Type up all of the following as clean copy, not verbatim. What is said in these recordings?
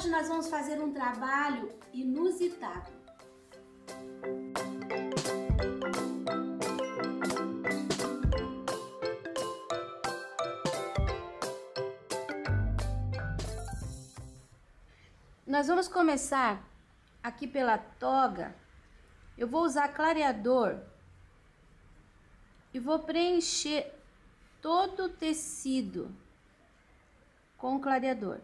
hoje nós vamos fazer um trabalho inusitado. Nós vamos começar aqui pela toga. Eu vou usar clareador e vou preencher todo o tecido com clareador.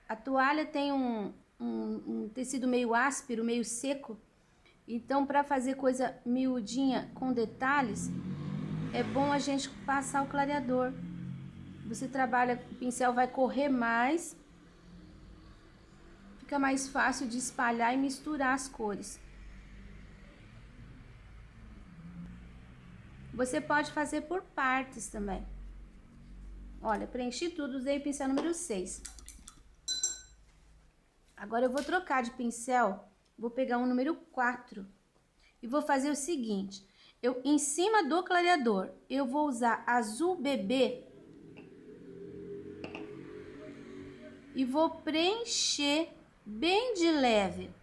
A toalha tem um tecido meio áspero, meio seco, então para fazer coisa miudinha com detalhes, é bom a gente passar o clareador. Você trabalha, o pincel vai correr mais, fica mais fácil de espalhar e misturar as cores. Você pode fazer por partes também. Olha, preenchi tudo, usei o pincel número 6. Agora eu vou trocar de pincel, vou pegar um número 4 e vou fazer o seguinte. Eu, em cima do clareador, eu vou usar azul bebê e vou preencher bem de leve.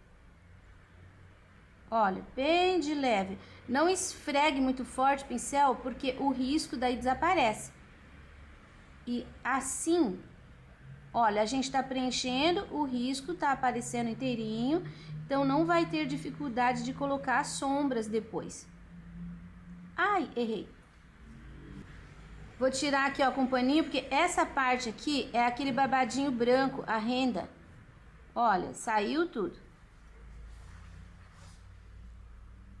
Olha, bem de leve. Não esfregue muito forte o pincel, porque o risco daí desaparece. E assim, olha, a gente tá preenchendo, o risco tá aparecendo inteirinho, então não vai ter dificuldade de colocar as sombras depois. Ai, errei. Vou tirar aqui, ó, com paninho, porque essa parte aqui é aquele babadinho branco, a renda. Olha, saiu tudo.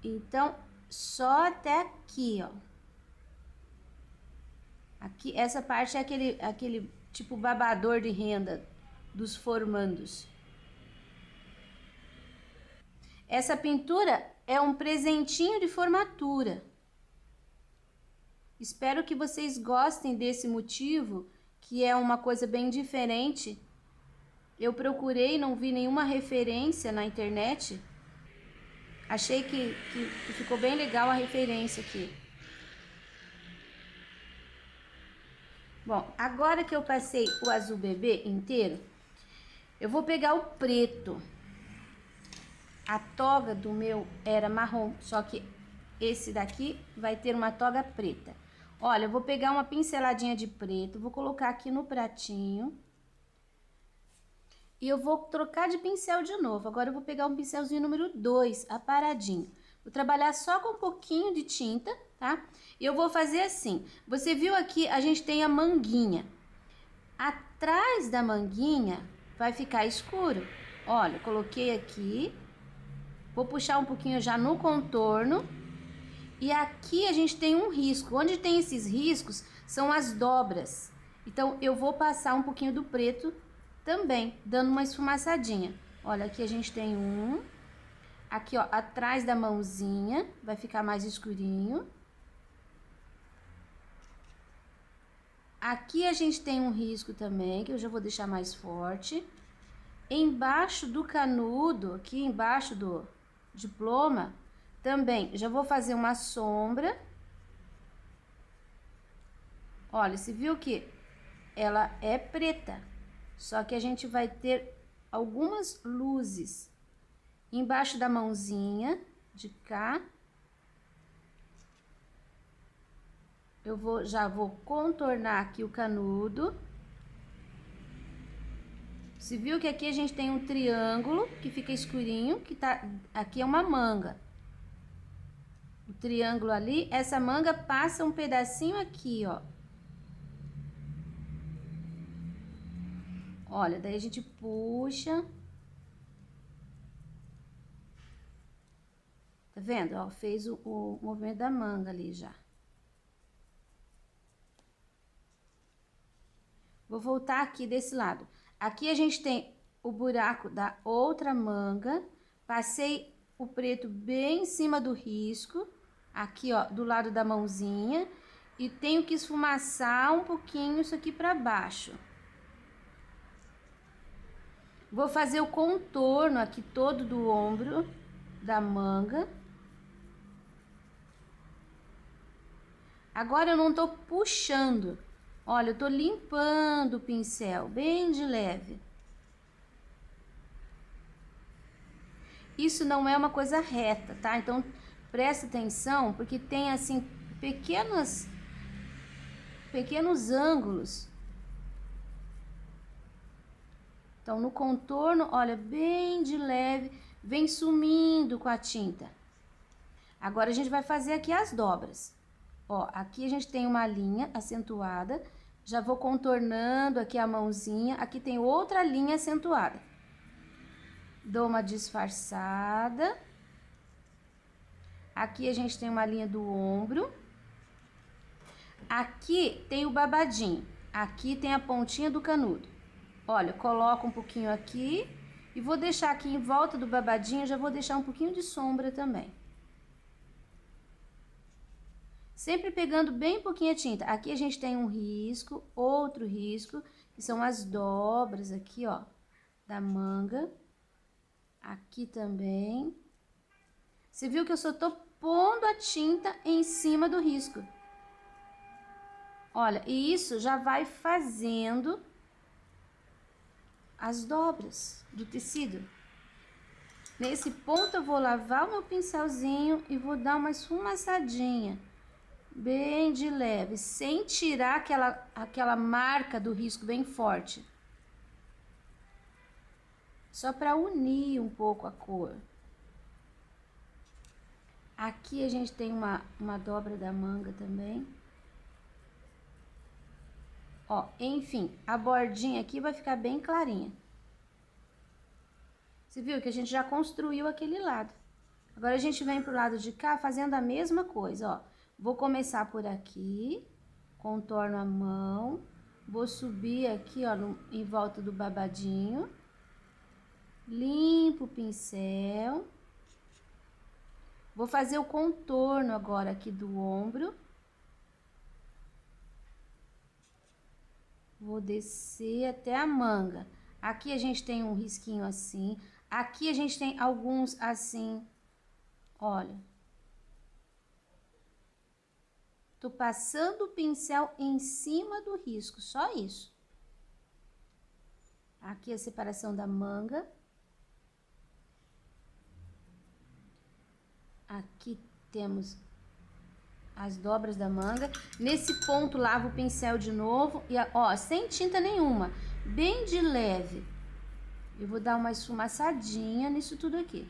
Então, só até aqui, ó. Aqui, essa parte é aquele tipo babador de renda dos formandos. Essa pintura é um presentinho de formatura. Espero que vocês gostem desse motivo, que é uma coisa bem diferente. Eu procurei, não vi nenhuma referência na internet. Achei que ficou bem legal a referência aqui. Bom, agora que eu passei o azul bebê inteiro, eu vou pegar o preto. A toga do meu era marrom, só que esse daqui vai ter uma toga preta. Olha, eu vou pegar uma pinceladinha de preto, vou colocar aqui no pratinho. E eu vou trocar de pincel de novo. Agora eu vou pegar um pincelzinho número 2, aparadinho. Vou trabalhar só com um pouquinho de tinta, tá? E eu vou fazer assim. Você viu aqui, a gente tem a manguinha. Atrás da manguinha vai ficar escuro. Olha, coloquei aqui. Vou puxar um pouquinho já no contorno. E aqui a gente tem um risco. Onde tem esses riscos são as dobras. Então, eu vou passar um pouquinho do preto também, dando uma esfumaçadinha. Olha, aqui a gente tem um. Aqui, ó, atrás da mãozinha, vai ficar mais escurinho. Aqui a gente tem um risco também, que eu já vou deixar mais forte. Embaixo do canudo, aqui embaixo do diploma, também já vou fazer uma sombra. Olha, você viu que ela é preta. Só que a gente vai ter algumas luzes embaixo da mãozinha de cá. Eu já vou contornar aqui o canudo. Você viu que aqui a gente tem um triângulo que fica escurinho, que tá aqui é uma manga. O triângulo ali, essa manga passa um pedacinho aqui, ó. Olha, daí a gente puxa. Tá vendo? Ó, fez o movimento da manga ali já. Vou voltar aqui desse lado. Aqui a gente tem o buraco da outra manga. Passei o preto bem em cima do risco. Aqui, ó, do lado da mãozinha. E tenho que esfumaçar um pouquinho isso aqui pra baixo. Vou fazer o contorno aqui todo do ombro da manga. Agora eu não tô puxando. Olha, eu tô limpando o pincel bem de leve. isso não é uma coisa reta, tá? Então, presta atenção, porque tem, assim, pequenos ângulos. Então, no contorno, olha, bem de leve, vem sumindo com a tinta. Agora, a gente vai fazer aqui as dobras. Ó, aqui a gente tem uma linha acentuada, já vou contornando aqui a mãozinha, aqui tem outra linha acentuada. Dou uma disfarçada. Aqui a gente tem uma linha do ombro. Aqui tem o babadinho, aqui tem a pontinha do canudo. Olha, coloco um pouquinho aqui e vou deixar aqui em volta do babadinho, já vou deixar um pouquinho de sombra também. Sempre pegando bem pouquinha tinta. Aqui a gente tem um risco, outro risco, que são as dobras aqui, ó, da manga. Aqui também. Você viu que eu só tô pondo a tinta em cima do risco. Olha, e isso já vai fazendo as dobras do tecido. Nesse ponto eu vou lavar o meu pincelzinho e vou dar uma esfumaçadinha, bem de leve, sem tirar aquela marca do risco bem forte. Só para unir um pouco a cor. Aqui a gente tem uma dobra da manga também. Ó, enfim, a bordinha aqui vai ficar bem clarinha. Você viu que a gente já construiu aquele lado. Agora, a gente vem pro lado de cá fazendo a mesma coisa, ó. Vou começar por aqui, contorno a mão, vou subir aqui, ó, em volta do babadinho. Limpo o pincel. Vou fazer o contorno agora aqui do ombro. Vou descer até a manga. Aqui a gente tem um risquinho assim. Aqui a gente tem alguns assim. Olha. Tô passando o pincel em cima do risco, só isso. Aqui a separação da manga. Aqui temos as dobras da manga. Nesse ponto, lavo o pincel de novo e, ó, sem tinta nenhuma, bem de leve. Eu vou dar uma esfumaçadinha nisso tudo aqui.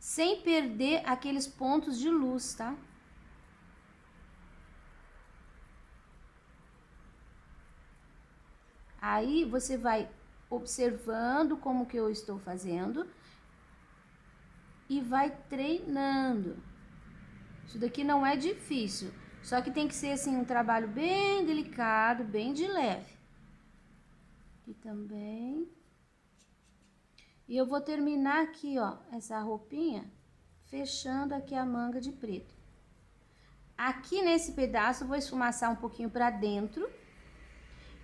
Sem perder aqueles pontos de luz, tá? Aí, você vai observando como que eu estou fazendo e vai treinando. Isso daqui não é difícil, só que tem que ser assim um trabalho bem delicado, bem de leve. Aqui também. E eu vou terminar aqui, ó, essa roupinha, fechando aqui a manga de preto. Aqui nesse pedaço eu vou esfumaçar um pouquinho pra dentro.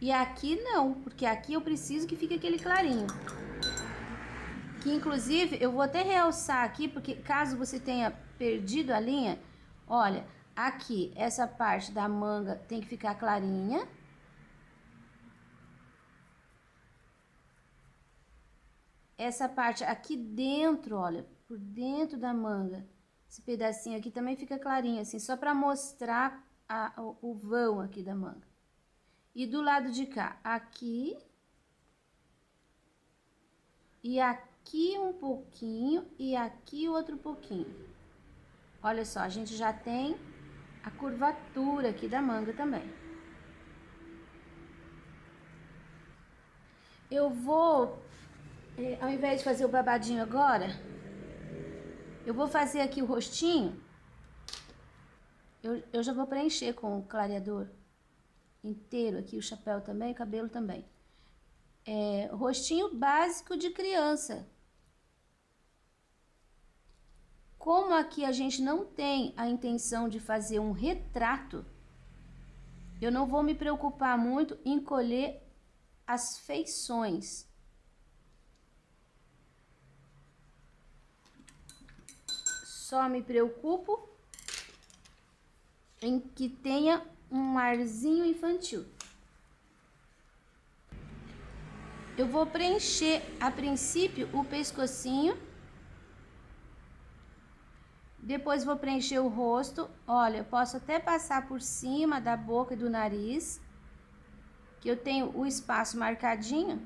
E aqui não, porque aqui eu preciso que fique aquele clarinho. Que inclusive eu vou até realçar aqui, porque caso você tenha perdido a linha, olha, aqui essa parte da manga tem que ficar clarinha. Essa parte aqui dentro, olha, por dentro da manga, esse pedacinho aqui também fica clarinho, assim, só para mostrar o vão aqui da manga. E do lado de cá, aqui e aqui um pouquinho e aqui outro pouquinho. Olha só, a gente já tem a curvatura aqui da manga também. Eu vou, ao invés de fazer o babadinho agora, eu vou fazer aqui o rostinho. Eu já vou preencher com o clareador inteiro aqui, o chapéu também, o cabelo também. Rostinho básico de criança. Como aqui a gente não tem a intenção de fazer um retrato, eu não vou me preocupar muito em colher as feições. Só me preocupo em que tenha um arzinho infantil. eu vou preencher a princípio o pescocinho. Depois vou preencher o rosto. Olha, eu posso até passar por cima da boca e do nariz, que eu tenho o espaço marcadinho.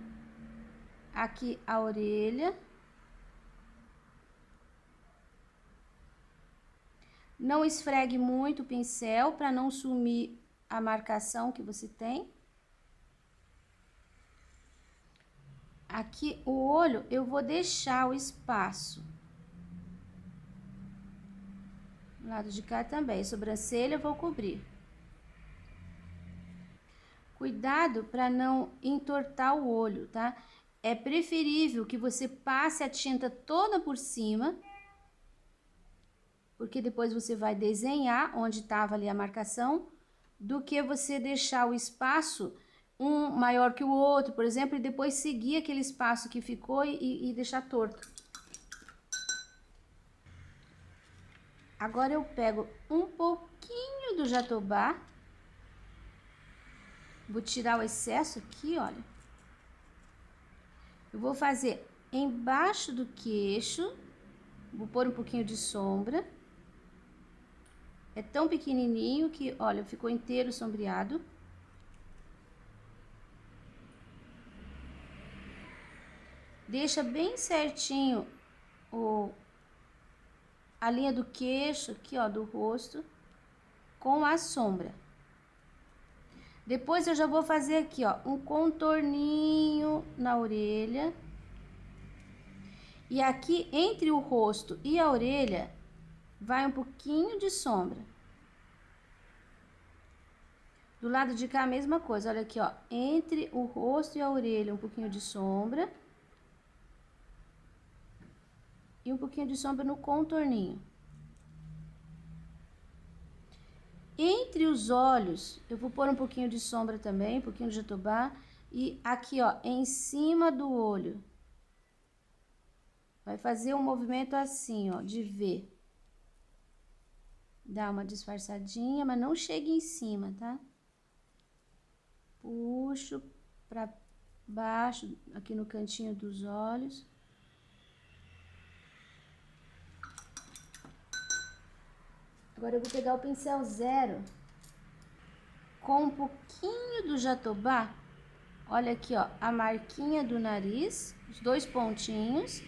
Aqui a orelha. Não esfregue muito o pincel para não sumir a marcação que você tem. Aqui o olho eu vou deixar o espaço. Do lado de cá também, sobrancelha eu vou cobrir. Cuidado para não entortar o olho, tá? É preferível que você passe a tinta toda por cima, porque depois você vai desenhar onde estava ali a marcação, do que você deixar o espaço um maior que o outro, por exemplo, e depois seguir aquele espaço que ficou e deixar torto. Agora eu pego um pouquinho do jatobá, vou tirar o excesso aqui, olha. Eu vou fazer embaixo do queixo, vou pôr um pouquinho de sombra. É tão pequenininho que, olha, ficou inteiro sombreado. Deixa bem certinho a linha do queixo aqui, ó, do rosto, com a sombra. Depois eu já vou fazer aqui, ó, um contorninho na orelha. E aqui, entre o rosto e a orelha, vai um pouquinho de sombra. Do lado de cá a mesma coisa, olha aqui, ó, entre o rosto e a orelha, um pouquinho de sombra. E um pouquinho de sombra no contorninho. Entre os olhos, eu vou pôr um pouquinho de sombra também, um pouquinho de jatobá. E aqui, ó, em cima do olho. Vai fazer um movimento assim, ó, de V. Dá uma disfarçadinha, mas não chega em cima, tá? Puxo pra baixo, aqui no cantinho dos olhos. Agora eu vou pegar o pincel zero com um pouquinho do jatobá. Olha aqui, ó, a marquinha do nariz, os dois pontinhos.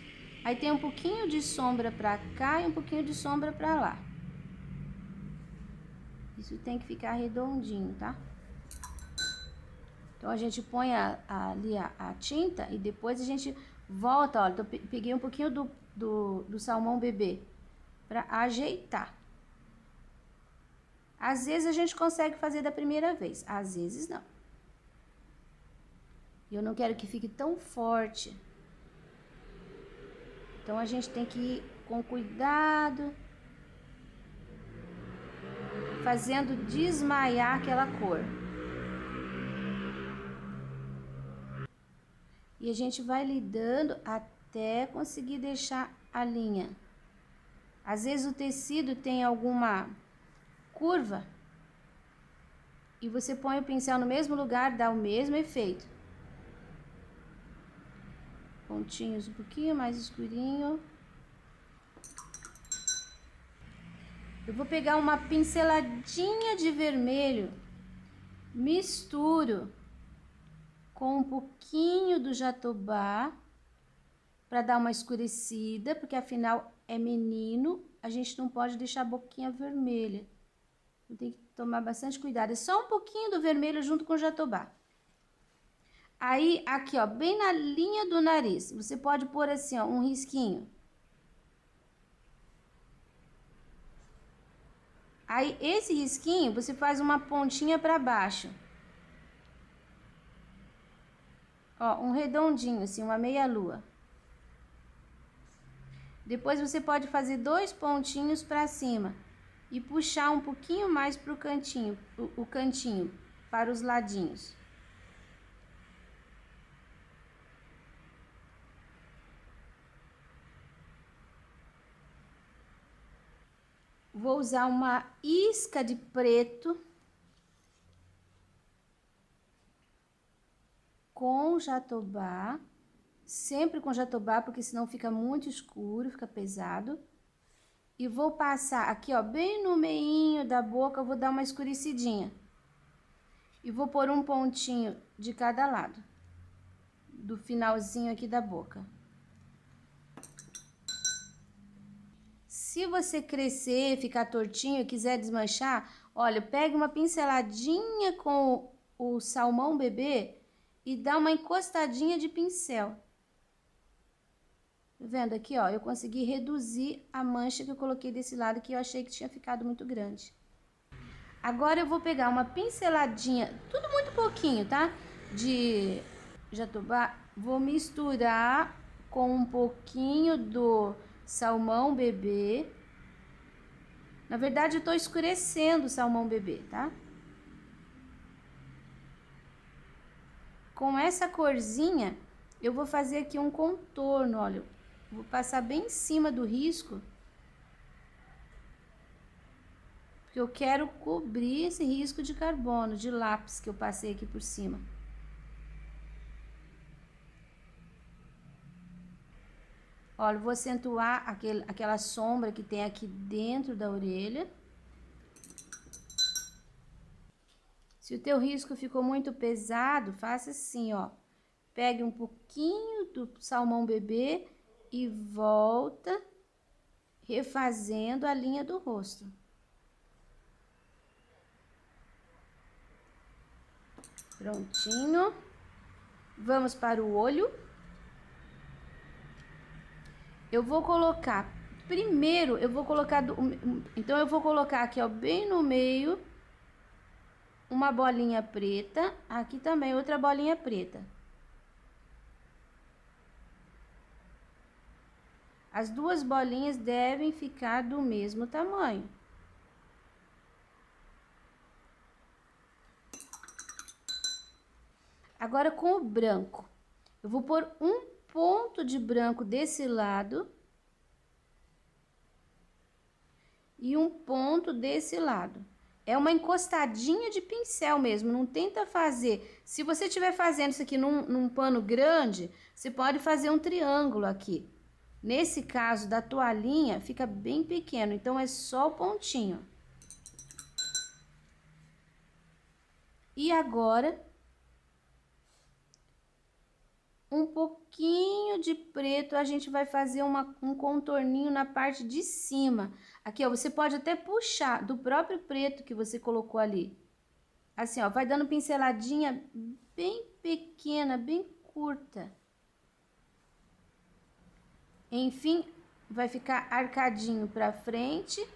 Aí tem um pouquinho de sombra pra cá e um pouquinho de sombra pra lá. Isso tem que ficar redondinho, tá? Então, a gente põe ali a tinta e depois a gente volta, ó. Então, peguei um pouquinho do salmão bebê pra ajeitar. Às vezes a gente consegue fazer da primeira vez, às vezes não. E eu não quero que fique tão forte. Então a gente tem que ir com cuidado, fazendo desmaiar aquela cor. E a gente vai lidando até conseguir deixar a linha. Às vezes o tecido tem alguma curva e você põe o pincel no mesmo lugar, dá o mesmo efeito. Pontinhos um pouquinho mais escurinho. Eu vou pegar uma pinceladinha de vermelho, misturo com um pouquinho do jatobá para dar uma escurecida, porque afinal é menino, a gente não pode deixar a boquinha vermelha. Tem que tomar bastante cuidado. É só um pouquinho do vermelho junto com o jatobá. Aí, aqui, ó, bem na linha do nariz, você pode pôr assim, ó, um risquinho. Aí, esse risquinho, você faz uma pontinha pra baixo. Ó, um redondinho, assim, uma meia-lua. Depois, você pode fazer 2 pontinhos pra cima. E puxar um pouquinho mais pro cantinho, o cantinho, para os ladinhos. Vou usar uma isca de preto com jatobá, sempre com jatobá, porque senão fica muito escuro, fica pesado. E vou passar aqui, ó, bem no meinho da boca, eu vou dar uma escurecidinha. E vou pôr um pontinho de cada lado, do finalzinho aqui da boca. Se você crescer, ficar tortinho e quiser desmanchar, olha, pega uma pinceladinha com o salmão bebê e dá uma encostadinha de pincel. Tá vendo aqui, ó? Eu consegui reduzir a mancha que eu coloquei desse lado, que eu achei que tinha ficado muito grande. Agora eu vou pegar uma pinceladinha, tudo muito pouquinho, tá? De jatobá. Vou misturar com um pouquinho do salmão bebê. Na verdade, eu tô escurecendo o salmão bebê, tá? Com essa corzinha, eu vou fazer aqui um contorno, olha. Vou passar bem em cima do risco. Porque eu quero cobrir esse risco de carbono, de lápis que eu passei aqui por cima. Olha, eu vou acentuar aquela sombra que tem aqui dentro da orelha. Se o teu risco ficou muito pesado, faça assim, ó. Pegue um pouquinho do salmão bebê e volta refazendo a linha do rosto. Prontinho. Vamos para o olho. Eu vou colocar, primeiro eu vou colocar, então eu vou colocar aqui, ó, bem no meio, uma bolinha preta, aqui também outra bolinha preta. As duas bolinhas devem ficar do mesmo tamanho. Agora com o branco, eu vou pôr um ponto de branco desse lado e um ponto desse lado. É uma encostadinha de pincel mesmo, não tenta fazer. Se você estiver fazendo isso aqui num pano grande, você pode fazer um triângulo aqui. Nesse caso da toalhinha, fica bem pequeno, então é só o pontinho. E agora, um pouquinho de preto, a gente vai fazer um contorninho na parte de cima. Aqui, ó, você pode até puxar do próprio preto que você colocou ali. Assim, ó, vai dando pinceladinha bem pequena, bem curta. Enfim, vai ficar arcadinho pra frente.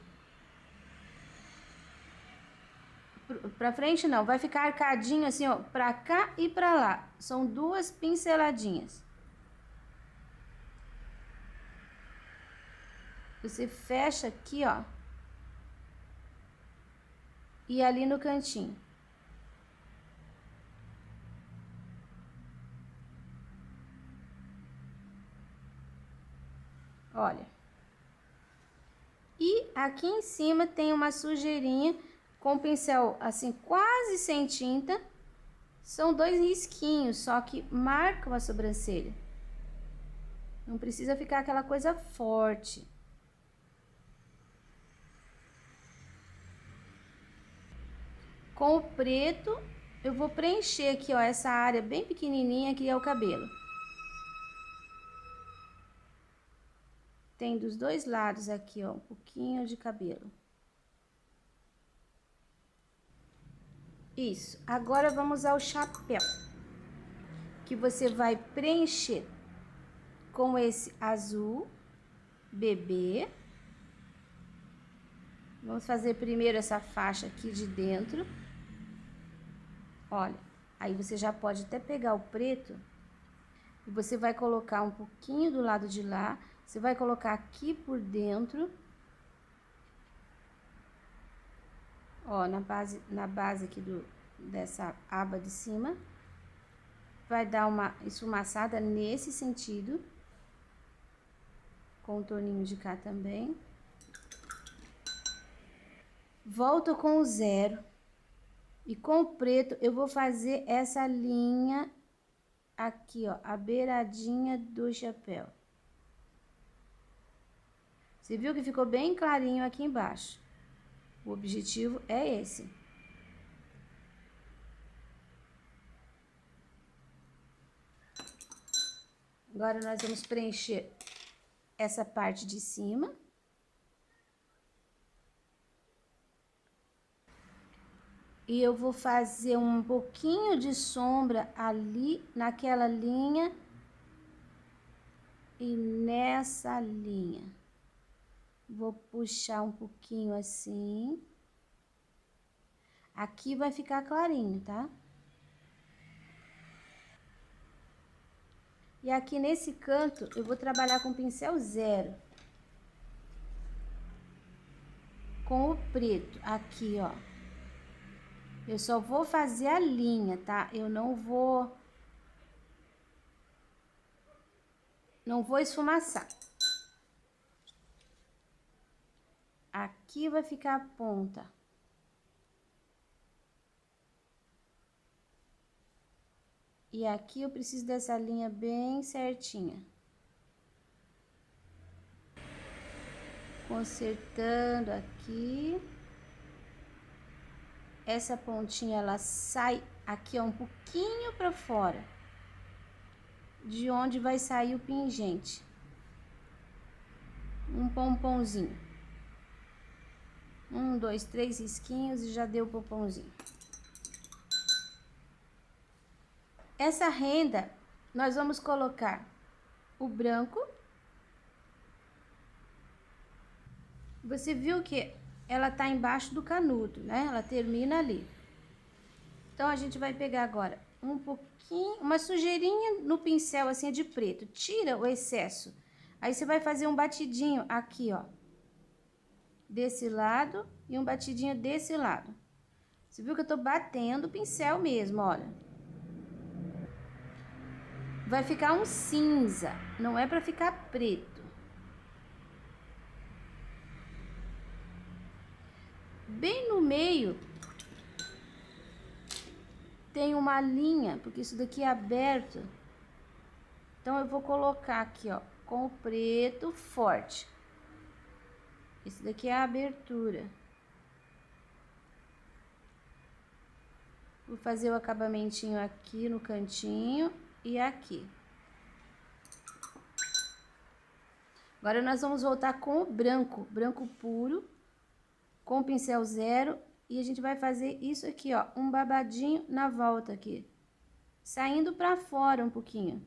Pra frente não, vai ficar arcadinho assim, ó, pra cá e pra lá. São duas pinceladinhas. Você fecha aqui, ó. E ali no cantinho. Olha. E aqui em cima tem uma sujeirinha com o pincel assim quase sem tinta. São dois risquinhos, só que marcam a sobrancelha. Não precisa ficar aquela coisa forte. Com o preto, eu vou preencher aqui, ó, essa área bem pequenininha que é o cabelo. Tem dos dois lados aqui, ó, um pouquinho de cabelo. Isso. Agora vamos ao chapéu, que você vai preencher com esse azul bebê. Vamos fazer primeiro essa faixa aqui de dentro. Olha, aí você já pode até pegar o preto e você vai colocar um pouquinho do lado de lá. Você vai colocar aqui por dentro, ó, na base aqui dessa aba de cima. Vai dar uma esfumaçada nesse sentido. Contorninho de cá também. Volto com o zero. E com o preto eu vou fazer essa linha aqui, ó, a beiradinha do chapéu. Você viu que ficou bem clarinho aqui embaixo? O objetivo é esse. Agora, nós vamos preencher essa parte de cima. E eu vou fazer um pouquinho de sombra ali, naquela linha e nessa linha. Vou puxar um pouquinho assim. Aqui vai ficar clarinho, tá? E aqui nesse canto, eu vou trabalhar com pincel 0. Com o preto, aqui, ó. Eu só vou fazer a linha, tá? Eu não vou esfumaçar. Aqui vai ficar a ponta. E aqui eu preciso dessa linha bem certinha. Consertando aqui. Essa pontinha, ela sai aqui, ó, um pouquinho pra fora. De onde vai sair o pingente. Um pomponzinho. 1, 2, 3 risquinhos e já deu o pomponzinho. Essa renda, nós vamos colocar o branco. Você viu que ela tá embaixo do canudo, né? Ela termina ali. Então, a gente vai pegar agora um pouquinho, uma sujeirinha no pincel, assim, de preto. Tira o excesso. Aí, você vai fazer um batidinho aqui, ó. Desse lado e um batidinho desse lado. Você viu que eu tô batendo o pincel mesmo, olha. Vai ficar um cinza, não é pra ficar preto. Bem no meio tem uma linha, porque isso daqui é aberto. Então, eu vou colocar aqui, ó, com o preto forte. Esse daqui é a abertura. Vou fazer o acabamentinho aqui no cantinho e aqui. Agora, nós vamos voltar com o branco puro, com o pincel 0, e a gente vai fazer isso aqui, ó, um babadinho na volta aqui, saindo pra fora um pouquinho.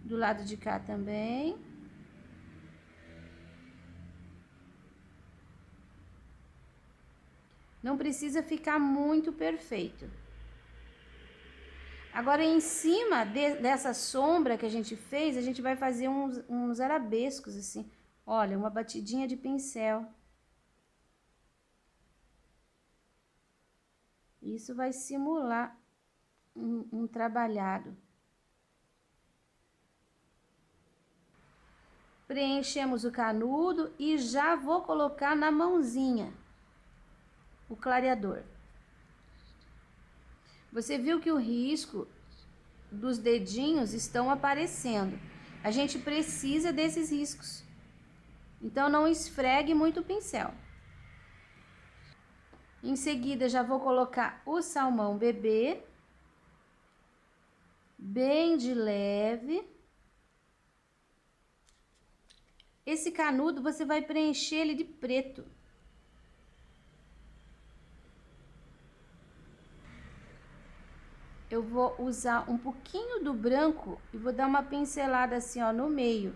Do lado de cá também. Não precisa ficar muito perfeito. Agora, em cima dessa sombra que a gente fez, a gente vai fazer uns arabescos, assim. Olha, uma batidinha de pincel. Isso vai simular um trabalhado. Preenchemos o canudo e já vou colocar na mãozinha o clareador. Você viu que o risco dos dedinhos estão aparecendo. A gente precisa desses riscos. Então, não esfregue muito o pincel. Em seguida, já vou colocar o salmão bebê. Bem de leve. Esse canudo, você vai preencher ele de preto. Eu vou usar um pouquinho do branco e vou dar uma pincelada assim, ó, no meio.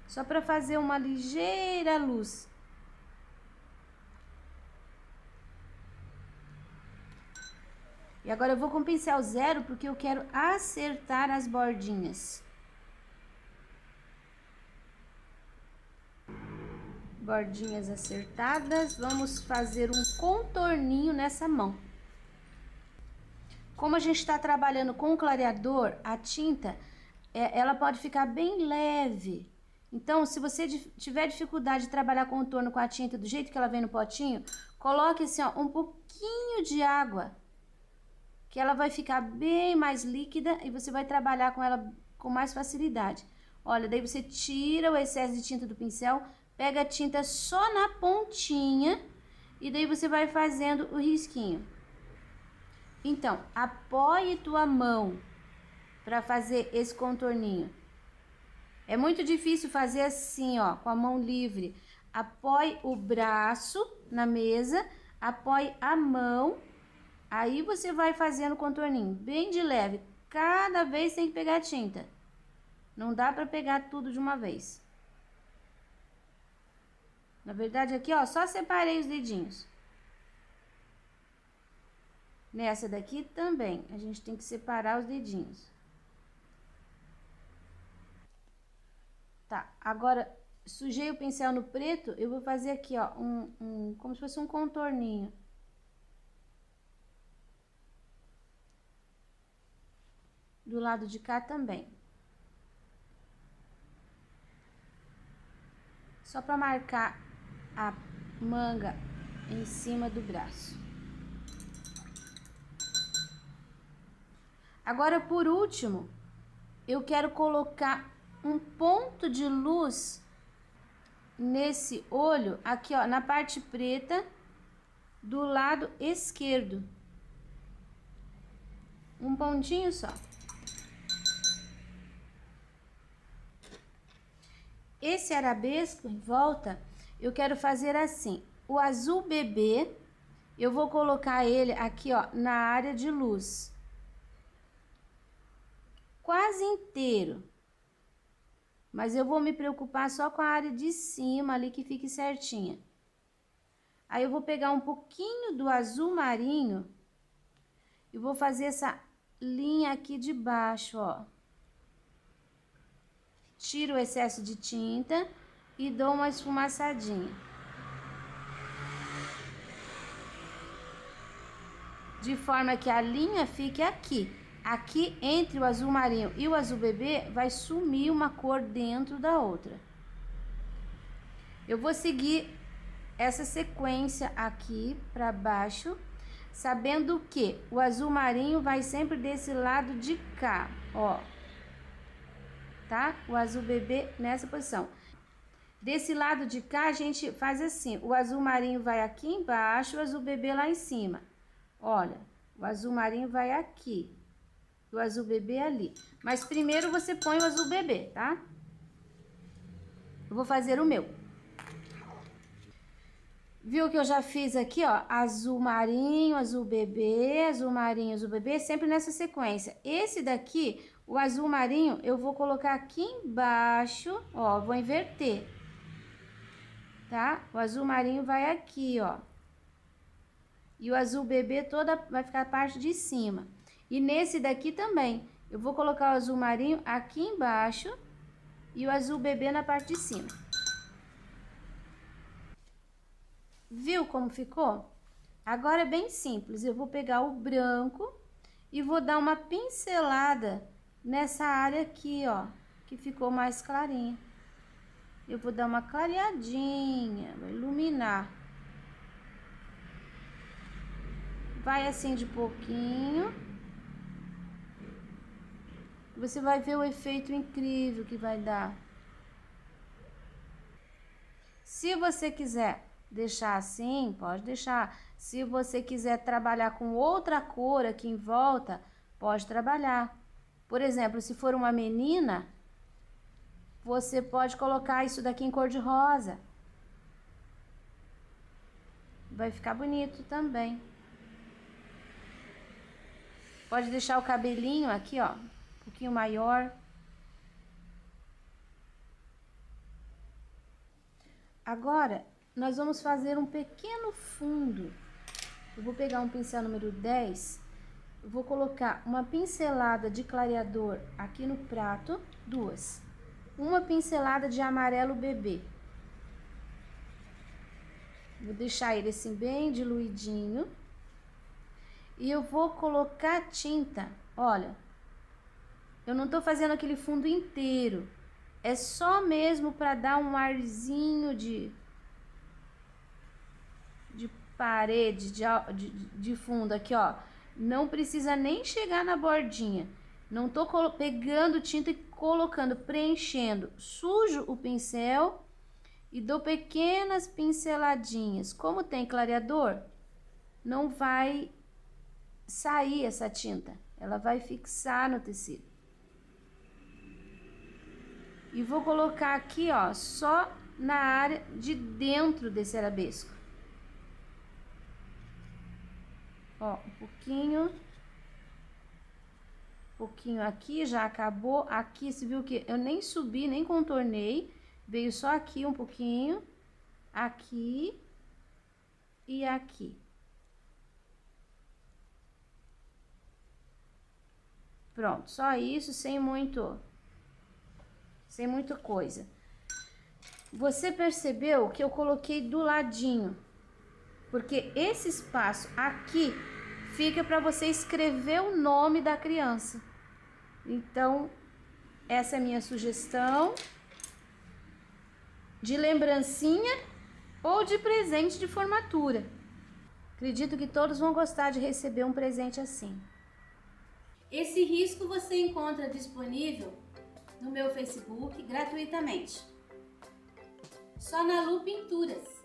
Só para fazer uma ligeira luz. E agora eu vou com o pincel 0 porque eu quero acertar as bordinhas. Bordinhas acertadas, vamos fazer um contorninho nessa mão. Como a gente está trabalhando com o clareador, a tinta, ela pode ficar bem leve. Então, se você tiver dificuldade de trabalhar contorno com a tinta do jeito que ela vem no potinho, coloque assim, ó, um pouquinho de água, que ela vai ficar bem mais líquida e você vai trabalhar com ela com mais facilidade. Olha, daí você tira o excesso de tinta do pincel, pega a tinta só na pontinha e daí você vai fazendo o risquinho. Então, apoie tua mão para fazer esse contorninho. É muito difícil fazer assim, ó, com a mão livre. Apoie o braço na mesa, apoie a mão, aí você vai fazendo o contorninho, bem de leve. Cada vez tem que pegar tinta. Não dá para pegar tudo de uma vez. Na verdade, aqui, ó, só separei os dedinhos. Nessa daqui também, a gente tem que separar os dedinhos. Tá, agora, sujei o pincel no preto, eu vou fazer aqui, ó, como se fosse um contorninho. Do lado de cá também. Só para marcar a manga em cima do braço. Agora, por último, eu quero colocar um ponto de luz nesse olho, aqui, ó, na parte preta do lado esquerdo. Um pontinho só. Esse arabesco em volta, eu quero fazer assim. O azul bebê, eu vou colocar ele aqui, ó, na área de luz. Quase inteiro. Mas eu vou me preocupar só com a área de cima ali, que fique certinha. Aí eu vou pegar um pouquinho do azul marinho e vou fazer essa linha aqui de baixo, ó. Tiro o excesso de tinta e dou uma esfumaçadinha. De forma que a linha fique aqui. Aqui, entre o azul marinho e o azul bebê, vai sumir uma cor dentro da outra. Eu vou seguir essa sequência aqui para baixo, sabendo que o azul marinho vai sempre desse lado de cá, ó. Tá? O azul bebê nessa posição. Desse lado de cá, a gente faz assim, o azul marinho vai aqui embaixo, o azul bebê lá em cima. Olha, o azul marinho vai aqui, o azul bebê ali. Mas primeiro você põe o azul bebê, tá? Eu vou fazer o meu. Viu que eu já fiz aqui, ó, azul marinho, azul bebê, azul marinho, azul bebê, sempre nessa sequência. Esse daqui, o azul marinho, eu vou colocar aqui embaixo, ó, vou inverter, tá? O azul marinho vai aqui, ó. E o azul bebê toda vai ficar a parte de cima. E nesse daqui também, eu vou colocar o azul marinho aqui embaixo e o azul bebê na parte de cima. Viu como ficou? Agora é bem simples, eu vou pegar o branco e vou dar uma pincelada nessa área aqui, ó, que ficou mais clarinha. Eu vou dar uma clareadinha, vou iluminar. Vai assim de pouquinho. Você vai ver o efeito incrível que vai dar. Se você quiser deixar assim, pode deixar. Se você quiser trabalhar com outra cor aqui em volta, pode trabalhar. Por exemplo, se for uma menina, você pode colocar isso daqui em cor de rosa. Vai ficar bonito também. Pode deixar o cabelinho aqui, ó, um pouquinho maior. Agora, nós vamos fazer um pequeno fundo. Eu vou pegar um pincel número 10, eu vou colocar uma pincelada de clareador aqui no prato, duas. Uma pincelada de amarelo bebê. Vou deixar ele assim bem diluidinho. E eu vou colocar tinta, olha, eu não tô fazendo aquele fundo inteiro, é só mesmo para dar um arzinho de parede de fundo aqui, ó, não precisa nem chegar na bordinha. Não tô pegando tinta e colocando, preenchendo. Sujo o pincel e dou pequenas pinceladinhas. Como tem clareador, não vai sair essa tinta. Ela vai fixar no tecido. E vou colocar aqui, ó, só na área de dentro desse arabesco. Ó, um pouquinho aqui, já acabou. Aqui, você viu que eu nem subi, nem contornei. Veio só aqui um pouquinho, aqui e aqui. Pronto, só isso, sem muita coisa. Você percebeu que eu coloquei do ladinho, porque esse espaço aqui fica para você escrever o nome da criança. Então, essa é a minha sugestão de lembrancinha ou de presente de formatura. Acredito que todos vão gostar de receber um presente assim. Esse risco você encontra disponível no meu Facebook gratuitamente. Só na Lu Pinturas.